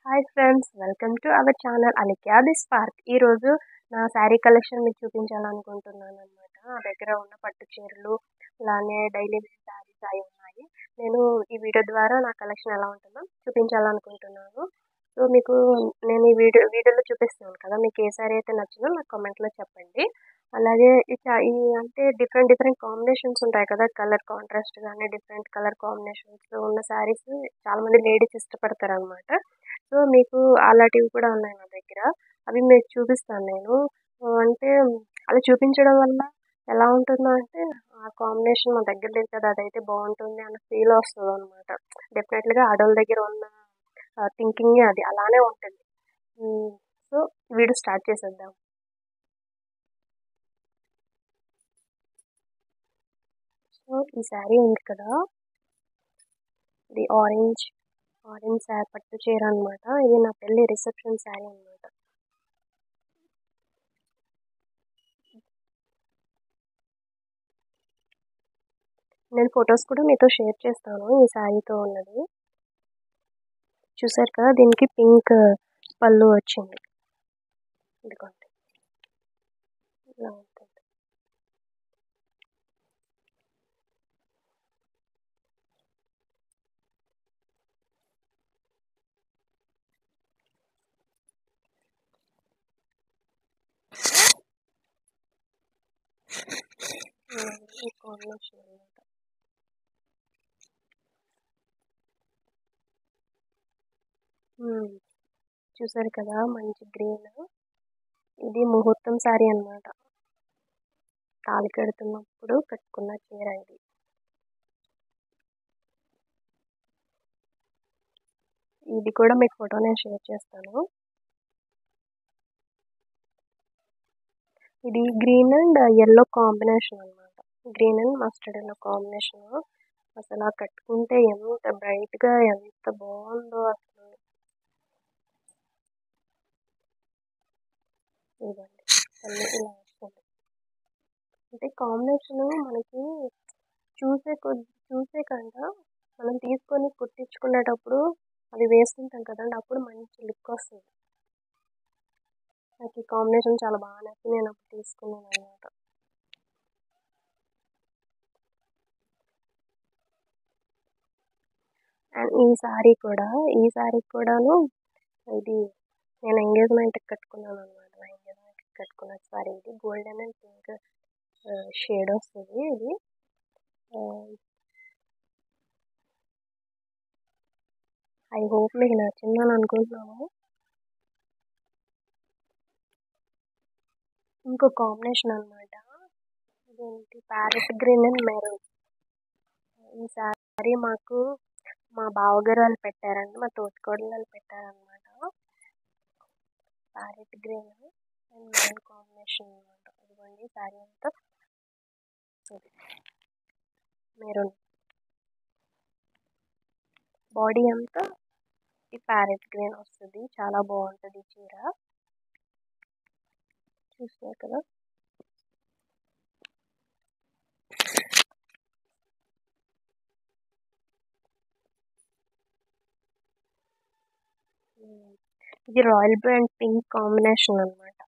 Hi friends, welcome to our channel Alikya the spark. ఈరోజు నా sari collection మీకు చూపించాలనుకుంటున్నాను అనమాట. నా దగ్గర ఉన్న పట్టు చీరలు, అలానే డైలీ వేర్ శారీస్ అవి ఉన్నాయి. నేను ఈ వీడియో ద్వారా నా కలెక్షన్ ఎలా ఉంటుందో చూపించాలనుకుంటున్నాను. సో మీకు నేను ఈ వీడియోలో చూపిస్తున్నాను కదా, మీకు ఏ శారీ అయితే నచ్చిందో నాకు కామెంట్లో చెప్పండి. అలాగే ఈ అంటే డిఫరెంట్ కాంబినేషన్స్ ఉంటాయి కదా, కలర్ కాంట్రాస్ట్ కానీ డిఫరెంట్ కలర్ కాంబినేషన్స్ ఉన్న శారీస్ చాలామంది లేడీస్ ఇష్టపడతారు అనమాట. సో మీకు అలాంటివి కూడా ఉన్నాయి నా దగ్గర. అవి మీకు చూపిస్తాను నేను. అంటే అలా చూపించడం వల్ల ఎలా ఉంటుందో అంటే, ఆ కాంబినేషన్ మా దగ్గర లేదు కదా, అదైతే బాగుంటుంది అన్న ఫీల్ వస్తుంది అనమాట. డెఫినెట్గా ఆడవాళ్ళ దగ్గర ఉన్న థింకింగ్ అది అలానే ఉంటుంది. సో వీడియో స్టార్ట్ చేసేద్దాం. సో ఈ శారీ ఉంది కదా, ఇది ఆరెంజ్ శారీ పట్టు చీర అనమాట. ఇది నా పెళ్లి రిసెప్షన్ శారీ అనమాట. నేను ఫొటోస్ కూడా మీతో షేర్ చేస్తాను ఈ శారీతో ఉన్నది. చూసారు కదా, దీనికి పింక్ పళ్ళు వచ్చింది. ఇదిగోండి, ఇలా ఉంటుంది. ఈ కాంబినేషన్ అనమాట. చూసారు కదా, మంచి గ్రీన్. ఇది ముహూర్తం శారీ అనమాట. తాళి కడుతున్నప్పుడు కట్టుకున్న చీర ఇది. ఇది కూడా మీకు ఫోటో నేను షేర్ చేస్తాను. ఇది గ్రీన్ అండ్ ఎల్లో కాంబినేషన్ అనమాట. Green and mustard yellow combination. అసలు కట్టుకుంటే ఎంత బ్రైట్గా ఎంత బాగుందో అసలు. ఇదండి అన్నీ ఇలా వస్తుంది. అంటే కాంబినేషన్ మనకి చూసే కన్నా మనం తీసుకొని కుట్టించుకునేటప్పుడు అది వేసుకుంటాం కదండి, అప్పుడు మంచి లుక్ వస్తుంది. నాకు ఈ కాంబినేషన్ చాలా బాగా నచ్చి నేను అప్పుడు తీసుకున్నాను అనమాట. అండ్ ఈ శారీ కూడాను ఇది నేను ఎంగేజ్మెంట్కి కట్టుకున్నాను అనమాట. నా ఎంగేజ్మెంట్కి కట్టుకున్న శారీ ఇది. గోల్డెన్ అండ్ పింక్ షేడ్ వస్తుంది ఇది. ఐ హోప్ మీకు నచ్చిందని అనుకుంటున్నాను. ఇంకో కాంబినేషన్ అనమాట, ఇదేంటి ప్యారెట్ గ్రీన్ అండ్ మెరూన్. ఈ శారీ మాకు మా బావగారు వాళ్ళు పెట్టారండి, మా తోటికోడలు వాళ్ళు పెట్టారనమాట. Parrot green and maroon combination అనమాట. ఇదిగోండి శారీ అంతా మెరూన్, బాడీ అంతా ఈ ప్యారెట్ గ్రీన్ వస్తుంది. చాలా బాగుంటుంది చీర. చూస్తున్నారు కదా, ఇది royal blue and pink combination అనమాట.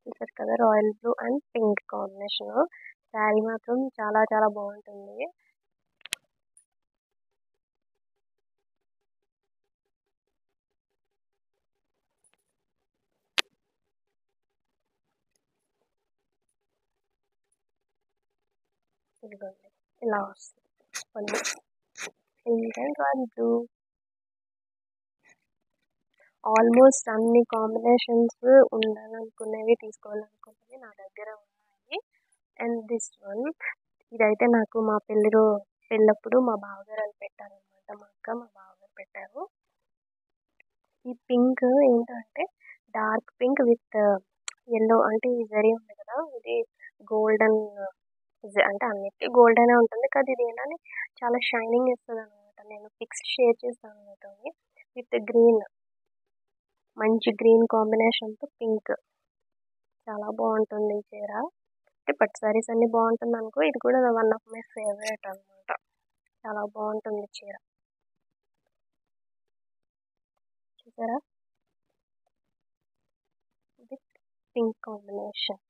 చూసారు కదా, royal blue and pink combination. Sari మాత్రం చాలా చాలా బాగుంటుంది. ఇదిగోండి ఇలా వస్తుంది పళ్ళు. Pink and royal blue. Almost అన్ని కాంబినేషన్స్ ఉండాలనుకునేవి తీసుకోవాలనుకునేవి నా దగ్గర ఉన్నాయి. అండ్ దిస్ వన్, ఇదైతే నాకు మా పెళ్ళప్పుడు మా బావగారు వాళ్ళు పెట్టారనమాట. మా అక్క మా బావగారు పెట్టారు. ఈ పింక్ ఏంటంటే డార్క్ పింక్ విత్ ఎల్లో, అంటే ఈ జరీ ఉంది కదా, ఇది గోల్డెన్. అంటే అన్నిటికీ గోల్డెనే ఉంటుంది కానీ ఇది ఏంటంటే చాలా షైనింగ్ ఇస్తుంది అనమాట. నేను పిక్స్ షేర్ చేస్తాను మీతో. విత్ గ్రీన్, మంచి గ్రీన్ కాంబినేషన్తో పింక్, చాలా బాగుంటుంది ఈ చీర. అంటే పట్టు శారీస్ అన్ని బాగుంటుంది అనుకో, ఇది కూడా వన్ ఆఫ్ మై ఫేవరెట్ అనమాట. చాలా బాగుంటుంది చీర. చూసారా, ఇది పింక్ కాంబినేషన్.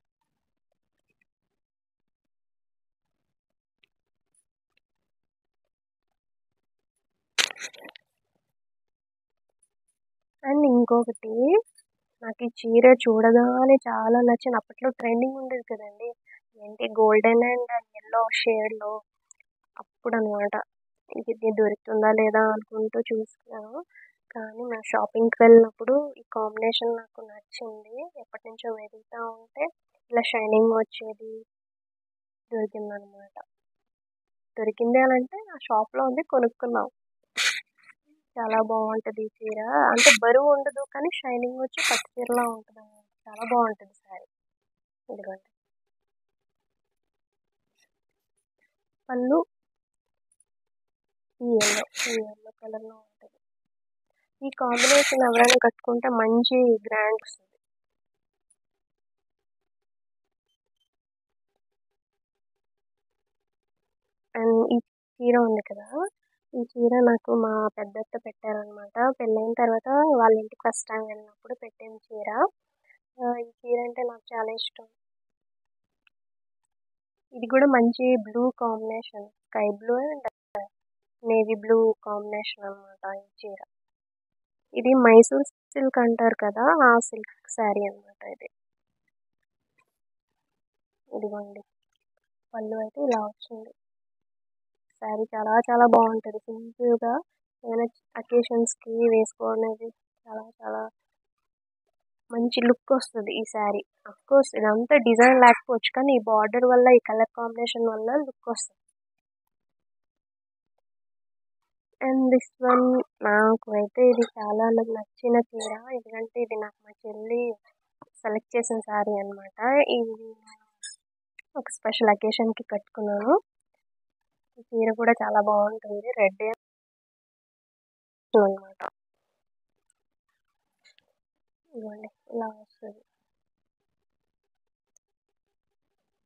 అండ్ ఇంకొకటి, నాకు ఈ చీర చూడగానే చాలా నచ్చింది. అప్పట్లో ట్రెండింగ్ ఉండేది కదండి, ఏంటి గోల్డెన్ అండ్ ఎల్లో షేడ్లో. అప్పుడు అనమాట, ఇది దొరుకుతుందా లేదా అనుకుంటూ చూస్తున్నాను. కానీ నా షాపింగ్కి వెళ్ళినప్పుడు ఈ కాంబినేషన్ నాకు నచ్చింది. ఎప్పటి నుంచో వెతుకుతూ ఉంటే ఇలా షైనింగ్ వచ్చేది దొరికిందనమాట. దొరికింది అని అంటే ఆ షాప్లో ఉంది, కొనుక్కున్నాం. చాలా బాగుంటుంది ఈ చీర. అంటే బరువు ఉండదు, కానీ షైనింగ్ వచ్చి పట్టు చీరలా ఉంటుంది అనమాట. చాలా బాగుంటుంది శారీ. ఇదిగోండి, పళ్ళు ఈ ఎల్లో కలర్లో ఉంటుంది. ఈ కాంబినేషన్ ఎవరైనా కట్టుకుంటే మంచి గ్రాండ్ వస్తుంది. అండ్ ఈ చీర ఉంది కదా, ఈ చీర నాకు మా పెద్దత్త పెట్టారనమాట. పెళ్ళైన తర్వాత వాళ్ళ ఇంటికి ఫస్ట్ టైం వెళ్ళినప్పుడు పెట్టిన చీర. ఈ చీర అంటే నాకు చాలా ఇష్టం. ఇది కూడా మంచి blue combination, sky blue and navy blue combination అనమాట ఈ చీర. ఇది మైసూర్ సిల్క్ అంటారు కదా, ఆ సిల్క్ శారీ అనమాట ఇది. ఇదిగోండి, పళ్ళు అయితే ఇలా వచ్చింది. శారీ చాలా చాలా బాగుంటుంది. సింపుల్గా ఏమైనా అకేషన్స్కి వేసుకోవడానికి చాలా చాలా మంచి లుక్ వస్తుంది ఈ శారీ. అఫ్కోర్స్ ఇదంతా డిజైన్ లేకపోవచ్చు, కానీ ఈ బార్డర్ వల్ల, ఈ కలర్ కాంబినేషన్ వల్ల లుక్ వస్తుంది. అండ్ దిస్ వన్, నాకు అయితే ఇది చాలా నాకు నచ్చిన చీర. ఎందుకంటే ఇది నాకు మా చెల్లి సెలెక్ట్ చేసిన శారీ అనమాట. ఇది ఒక స్పెషల్ అకేషన్కి కట్టుకున్నాను. ఈ చీర కూడా చాలా బాగుంటుంది, రెడ్ అనమాట. ఇవ్వండి, ఇలా వస్తుంది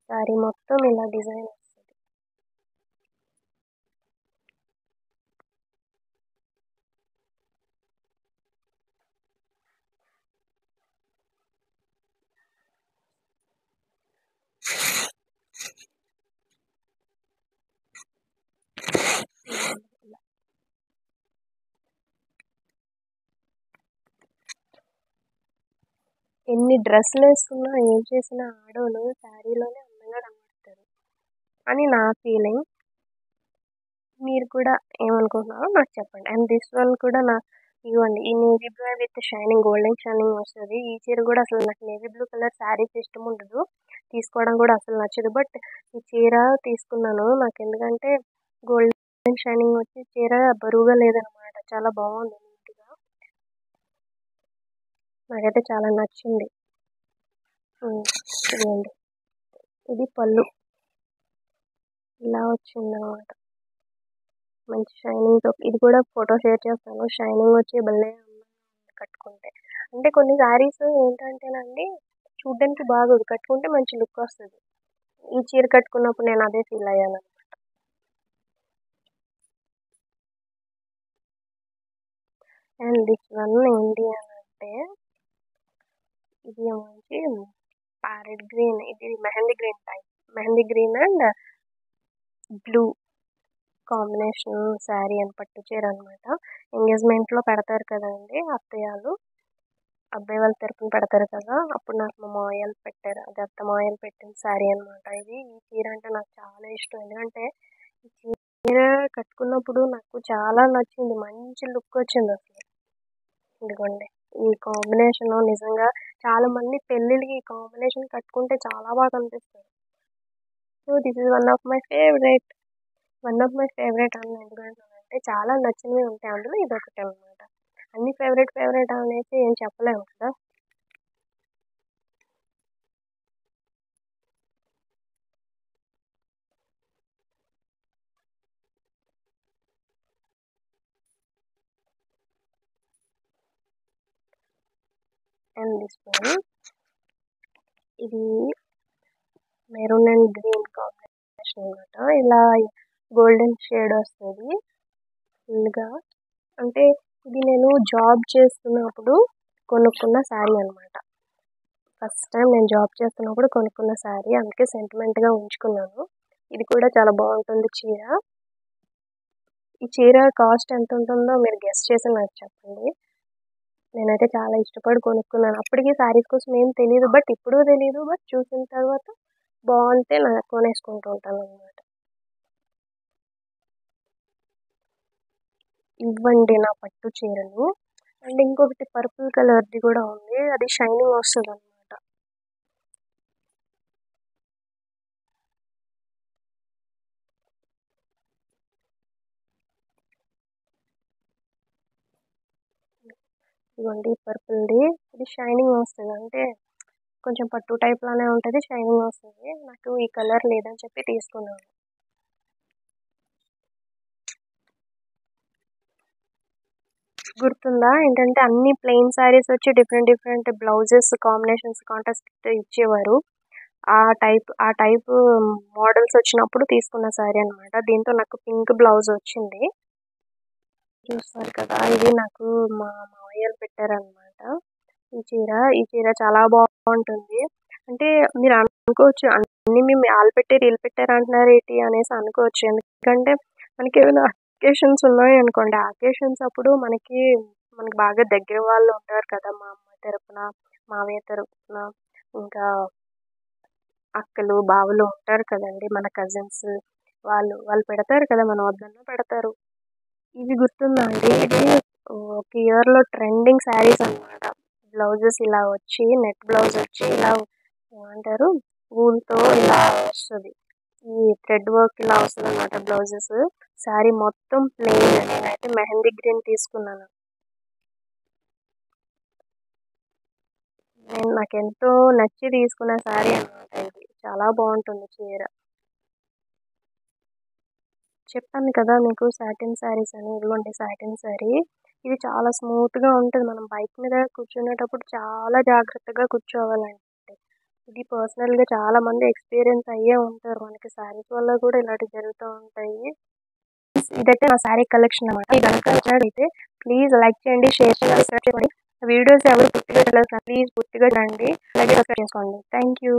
శారీ మొత్తం, ఇలా డిజైన్ వస్తుంది. ఇలా ఎన్ని డ్రెస్సులు వేసుకున్నా, ఏం చేసినా ఆడవాళ్ళు శారీలోనే అందంగా కనబడతారు అని నా ఫీలింగ్. మీరు కూడా ఏమనుకుంటున్నారో నాకు చెప్పండి. అండ్ దిస్ వన్ కూడా ఇవ్వండి, ఈ navy blue with shining, golden shining వస్తుంది. ఈ చీర కూడా అసలు నాకు నేవీ బ్లూ కలర్ శారీస్ ఇష్టం ఉండదు, తీసుకోవడం కూడా అసలు నచ్చదు. బట్ ఈ చీర తీసుకున్నాను నాకు, ఎందుకంటే గోల్డెన్ షైనింగ్ వచ్చి చీర బరువుగా లేదనమాట, చాలా బాగుంది నీట్గా. నాకైతే చాలా నచ్చింది. ఇదిగోండి, ఇది పళ్ళు ఇలా వచ్చిందనమాట, మంచి షైనింగ్తో. ఇది కూడా ఫోటో షేర్ చేస్తాను. షైనింగ్ వచ్చి భలే అందంగా ఉంది కట్టుకుంటే. అంటే కొన్ని శారీస్ ఏంటంటేనండి, చూడ్డానికి బాగోదు, కట్టుకుంటే మంచి లుక్ వస్తుంది. ఈ చీర కట్టుకున్నప్పుడు నేను అదే ఫీల్ అయ్యాను. అండ్ దిస్ వన్ ఏంటి అని అంటే, ఇది మంచి ప్యారెట్ గ్రీన్, ఇది mehndi green and blue combination sari అని, పట్టు చీర అనమాట. ఎంగేజ్మెంట్లో పెడతారు కదండి అత్తయ్యలు, అబ్బాయి వాళ్ళ తరపున పెడతారు కదా, అప్పుడు నాకు మా మావయ్యలు పెట్టారు, అది అత్త మావయ్యలు పెట్టిన శారీ అనమాట ఇది. ఈ చీర అంటే నాకు చాలా ఇష్టం, ఎందుకంటే ఈ చీర కట్టుకున్నప్పుడు నాకు చాలా నచ్చింది, మంచి లుక్ వచ్చింది అసలు. ఇదిగోండి, ఈ కాంబినేషన్ నిజంగా చాలా మంది పెళ్ళిళ్ళకి ఈ కాంబినేషన్ కట్టుకుంటే చాలా బాగా కనిపిస్తుంది. So this is one of my favourite అని ఎందుకంటే చాలా నచ్చినవి ఉంటాయి అందులో, ఇది ఒకటి అనమాట. అన్ని ఫేవరెట్ అనేసి ఏం చెప్పలేము కదా. అండ్ దిస్ వన్, ఇది మెరూన్ అండ్ గ్రీన్ కాంబినేషన్ అనమాట. ఇలా గోల్డెన్ షేడ్ వస్తుంది ఫుల్గా. అంటే ఇది నేను జాబ్ చేస్తున్నప్పుడు కొనుక్కున్న శారీ అనమాట. ఫస్ట్ టైం నేను జాబ్ చేస్తున్నప్పుడు కొనుక్కున్న శారీ, అందుకే సెంటిమెంట్గా ఉంచుకున్నాను. ఇది కూడా చాలా బాగుంటుంది చీర. ఈ చీర కాస్ట్ ఎంత ఉంటుందో మీరు గెస్ చేసి నాకు చెప్పండి. నేనైతే చాలా ఇష్టపడి కొనుక్కున్నాను. అప్పటికి శారీస్ కోసం ఏం తెలియదు, బట్ ఇప్పుడు తెలియదు, బట్ చూసిన తర్వాత బాగుంటే నాకు కొనేసుకుంటూ ఉంటాను అనమాట. ఇవ్వండి నా పట్టు చీరలు. అండ్ ఇంకొకటి పర్పుల్ కలర్ది కూడా ఉంది, అది షైనింగ్ వస్తుంది అనమాట. ఇవ్వండి పర్పుల్ది, ఇది షైనింగ్ వస్తుంది, అంటే కొంచెం పట్టు టైప్ లానే ఉంటుంది, షైనింగ్ వస్తుంది. నాకు ఈ కలర్ లేదని చెప్పి తీసుకున్నాను. గుర్తుందా ఏంటంటే అన్ని ప్లెయిన్ శారీస్ వచ్చి different different blouses combinations contrast ఇచ్చేవారు. ఆ టైప్ మోడల్స్ వచ్చినప్పుడు తీసుకున్న శారీ అనమాట. దీంతో నాకు పింక్ బ్లౌజ్ వచ్చింది. చూస్తారు కదా, ఇది నాకు మా మావయ్యలు పెట్టారనమాట. ఈ చీర చాలా బాగుంటుంది. అంటే మీరు అనుకోవచ్చు, అన్ని మేము వాళ్ళు పెట్టారు వీళ్ళు పెట్టారు అంటున్నారు ఏంటి అనేసి అనుకోవచ్చు. ఎందుకంటే మనకి ఏమైనా అకేషన్స్ ఉన్నాయి అనుకోండి, ఆ అకేషన్స్ అప్పుడు మనకి బాగా దగ్గర వాళ్ళు ఉంటారు కదా, మా అమ్మ తరపున మావయ్య తరపున ఇంకా అక్కలు బావలు ఉంటారు కదండి, మన కజిన్స్ వాళ్ళు పెడతారు కదా, మన వద్దన్న పెడతారు. ఇవి గుర్తుందా అండి, ఇది ఒక ఇయర్లో ట్రెండింగ్ శారీస్ అనమాట. బ్లౌజెస్ ఇలా వచ్చి నెట్ బ్లౌజ్ వచ్చి ఇలా ఏమంటారు ఊల్తో ఇలా వస్తుంది, ఈ థ్రెడ్ వర్క్ ఇలా వస్తుంది అనమాట బ్లౌజెస్. శారీ మొత్తం ప్లెయిన్. నేనైతే మెహందీ గ్రీన్ తీసుకున్నాను. నాకు ఎంతో నచ్చి తీసుకున్న శారీ అనమాట ఇది. చాలా బాగుంటుంది చీర. చెప్పాను కదా మీకు సాటిన్ శారీస్ అని, ఇదిగోండి సాటిన్ శారీ. ఇది చాలా స్మూత్గా ఉంటుంది, మనం బైక్ మీద కూర్చునేటప్పుడు చాలా జాగ్రత్తగా కూర్చోవాలండి. ఇది పర్సనల్గా చాలా మంది ఎక్స్పీరియన్స్ అయ్యే ఉంటారు, మనకి శారీస్ వల్ల కూడా ఇలాంటివి జరుగుతూ ఉంటాయి. ఇదైతే నా శారీ కలెక్షన్ అనమాట. ఇది కనుక నచ్చినట్లయితే ప్లీజ్ లైక్ చేయండి, షేర్ చేయండి, సబ్స్క్రైబ్ చేసుకోండి. వీడియోస్ ఎవరు పూర్తిగా చూడలేదు, ప్లీజ్ పూర్తిగా చూడండి, అలాగే సబ్స్క్రైబ్ చేసుకోండి. Thank you.